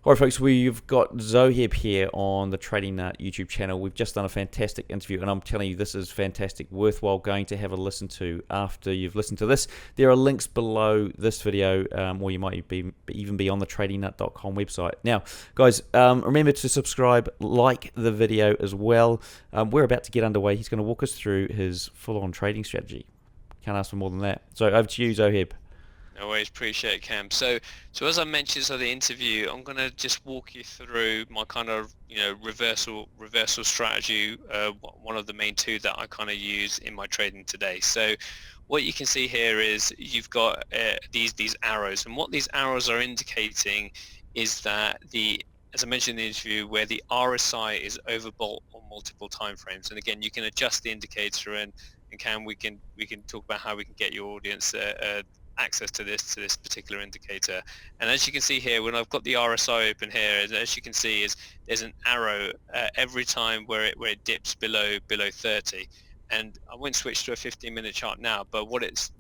Alright folks, we've got Zoheb here on the Trading Nut YouTube channel. We've just done a fantastic interview and I'm telling you this is fantastic, worthwhile going to have a listen to after you've listened to this. There are links below this video or you might even be on the tradingnut.com website. Now guys, remember to subscribe, like the video as well. We're about to get underway. He's going to walk us through his full-on trading strategy. Can't ask for more than that. So over to you, Zoheb. No worries, appreciate it, Cam. So as I mentioned at the interview, I'm gonna just walk you through my kind of reversal strategy. One of the main two that I kind of use in my trading today. So what you can see here is you've got these arrows, and what these arrows are indicating is that as I mentioned in the interview, where the RSI is overbought on multiple time frames. And again, you can adjust the indicator, and Cam, we can talk about how we can get your audience access to this particular indicator. And as you can see here, when I've got the RSI open here, as you can see, is there's an arrow every time where it dips below 30. And I won't switch to a 15-minute chart now, but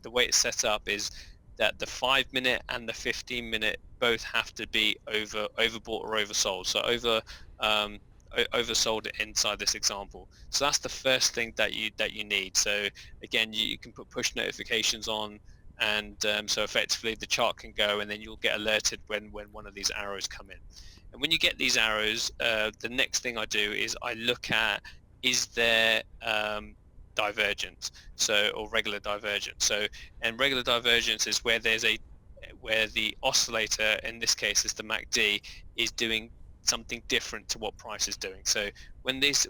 the way it's set up is that the 5-minute and the 15-minute both have to be overbought or oversold. So oversold inside this example. So that's the first thing that you need. So again, you can put push notifications on, and so effectively the chart can go, and then you'll get alerted when one of these arrows come in. And when you get these arrows, the next thing I do is I look at, is there divergence, or regular divergence. And regular divergence is where where the oscillator, in this case is the MACD, is doing something different to what price is doing. So when these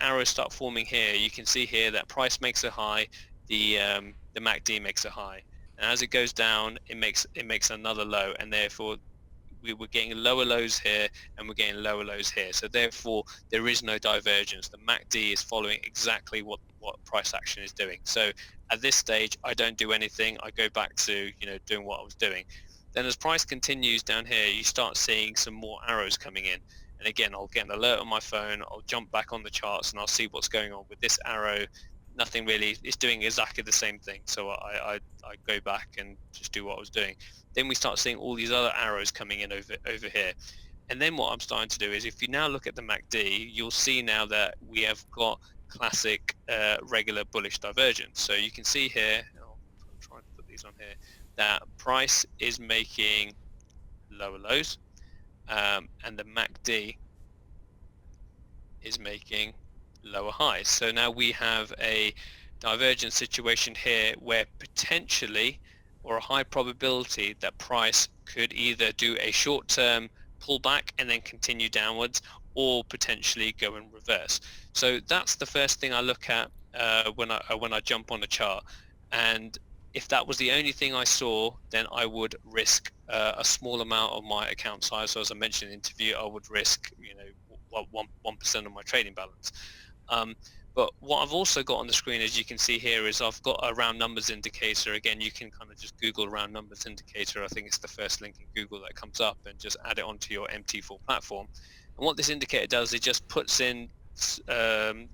arrows start forming here, you can see here that price makes a high, the MACD makes a high, and as it goes down, it makes another low, and therefore we're getting lower lows here and we're getting lower lows here. So therefore there is no divergence. The MACD is following exactly what price action is doing. So at this stage, I don't do anything. I go back to doing what I was doing. Then as price continues down here, you start seeing some more arrows coming in. And again, I'll get an alert on my phone. I'll jump back on the charts and I'll see what's going on with this arrow. Nothing really. It's doing exactly the same thing. So I go back and just do what I was doing. Then we start seeing all these other arrows coming in over here. And then what I'm starting to do is, if you now look at the MACD, you'll see now that we have got classic regular bullish divergence. So you can see here, I'll try to put these on here, that price is making lower lows, and the MACD is making lower highs. So now we have a divergence situation here where potentially, or a high probability, that price could either do a short-term pullback and then continue downwards, or potentially go in reverse. So that's the first thing I look at when I jump on a chart. And if that was the only thing I saw, then I would risk a small amount of my account size. So as I mentioned in the interview, I would risk 1% of my trading balance. But what I've also got on the screen, as you can see here, is I've got a round numbers indicator. Again, you can kind of just Google round numbers indicator. I think it's the first link in Google that comes up, and just add it onto your MT4 platform. And what this indicator does, it just puts in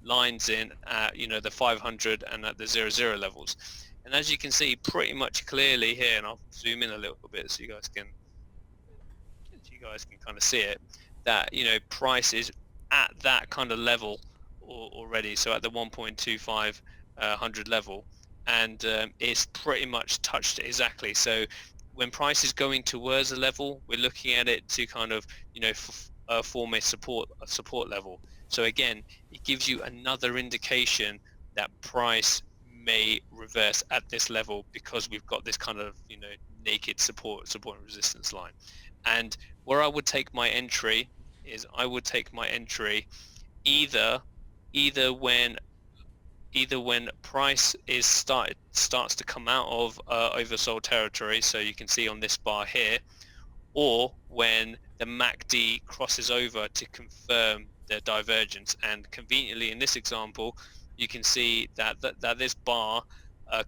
lines in at the 500 and at the 00 levels. And as you can see pretty much clearly here, and I'll zoom in a little bit so you guys can kind of see it, that price is at that kind of level already, so at the 1.2500 level, and it's pretty much touched it exactly. So when price is going towards a level, we're looking at it to kind of form a support level. So again, it gives you another indication that price may reverse at this level, because we've got this kind of naked support and resistance line. And where I would take my entry is, I would take my entry either when price is starts to come out of oversold territory, so you can see on this bar here, or when the MACD crosses over to confirm the divergence. And conveniently in this example, you can see that this bar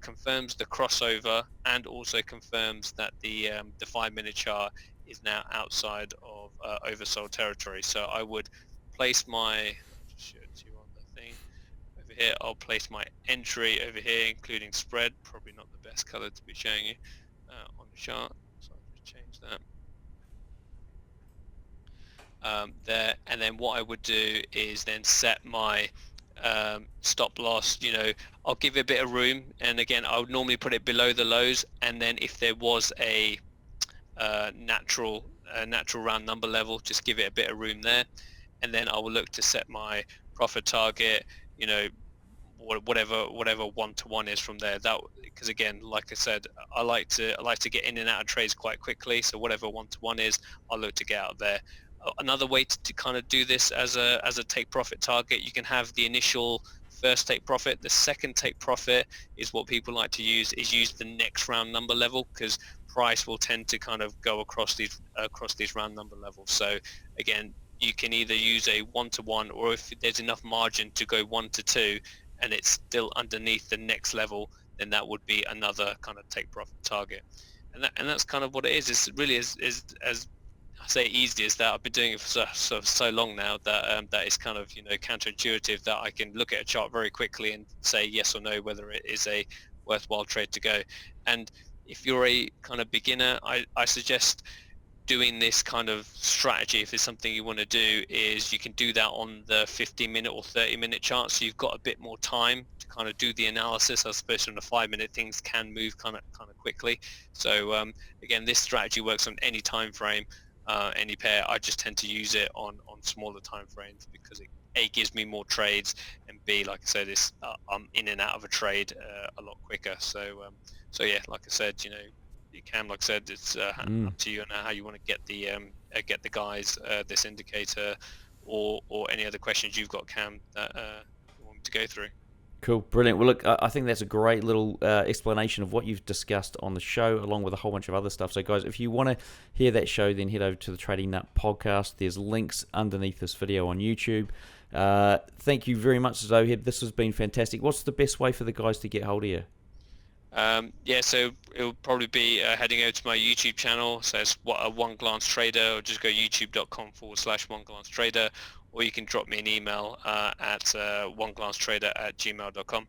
confirms the crossover, and also confirms that the 5-minute chart is now outside of oversold territory. So I would place my, I'll just show it to you on the thing over here, I'll place my entry over here, including spread. Probably not the best color to be showing you on the chart, so I'll just change that. there. And then what I would do is then set my stop loss. I'll give it a bit of room, and again, I would normally put it below the lows, and then if there was a natural round number level, just give it a bit of room there, and then I will look to set my profit target, whatever 1-to-1 is from there. That, because again, like I said, I like to get in and out of trades quite quickly, so whatever 1-to-1 is, I'll look to get out there. Another way to kind of do this as a take profit target, you can have the initial first take profit. The second take profit is what people like to use the next round number level, because price will tend to kind of go across these round number levels. So again, you can either use a 1-to-1, or if there's enough margin to go 1-to-2 and it's still underneath the next level, then that would be another kind of take profit target. And that's kind of what it is. It's really is as I say, easy as that. I've been doing it for so long now that that is kind of counterintuitive, that I can look at a chart very quickly and say yes or no whether it is a worthwhile trade to go. And if you're a kind of beginner, I suggest doing this kind of strategy. If it's something you want to do, is you can do that on the 15-minute or 30-minute chart, so you've got a bit more time to kind of do the analysis, as opposed to on a 5-minute. Things can move kind of quickly. So again, this strategy works on any time frame, any pair. I just tend to use it on smaller time frames, because it A, gives me more trades, and B, like I said, I'm in and out of a trade a lot quicker. So yeah, like I said, you can, like I said, it's up to you and how you want to get the guys this indicator, or any other questions you've got, Cam, that you want me to go through. Cool, brilliant. Well, look, I think that's a great little explanation of what you've discussed on the show, along with a whole bunch of other stuff. So, guys, if you want to hear that show, then head over to the Trading Nut podcast. There's links underneath this video on YouTube. Thank you very much, Zoheb. This has been fantastic. What's the best way for the guys to get hold of you? Yeah, so it'll probably be heading over to my YouTube channel. So it's One Glance Trader, or just go youtube.com/One Glance Trader, or you can drop me an email at oneglancetrader@gmail.com.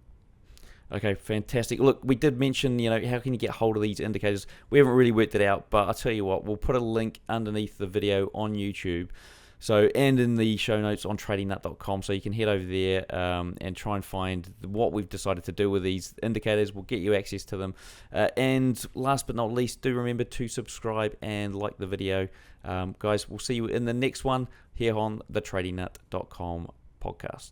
Okay, fantastic. Look, we did mention, how can you get hold of these indicators? We haven't really worked it out, but I'll tell you what, we'll put a link underneath the video on YouTube. So, and in the show notes on tradingnut.com, so you can head over there and try and find what we've decided to do with these indicators. We'll get you access to them. And last but not least, do remember to subscribe and like the video. Guys, we'll see you in the next one here on the tradingnut.com podcast.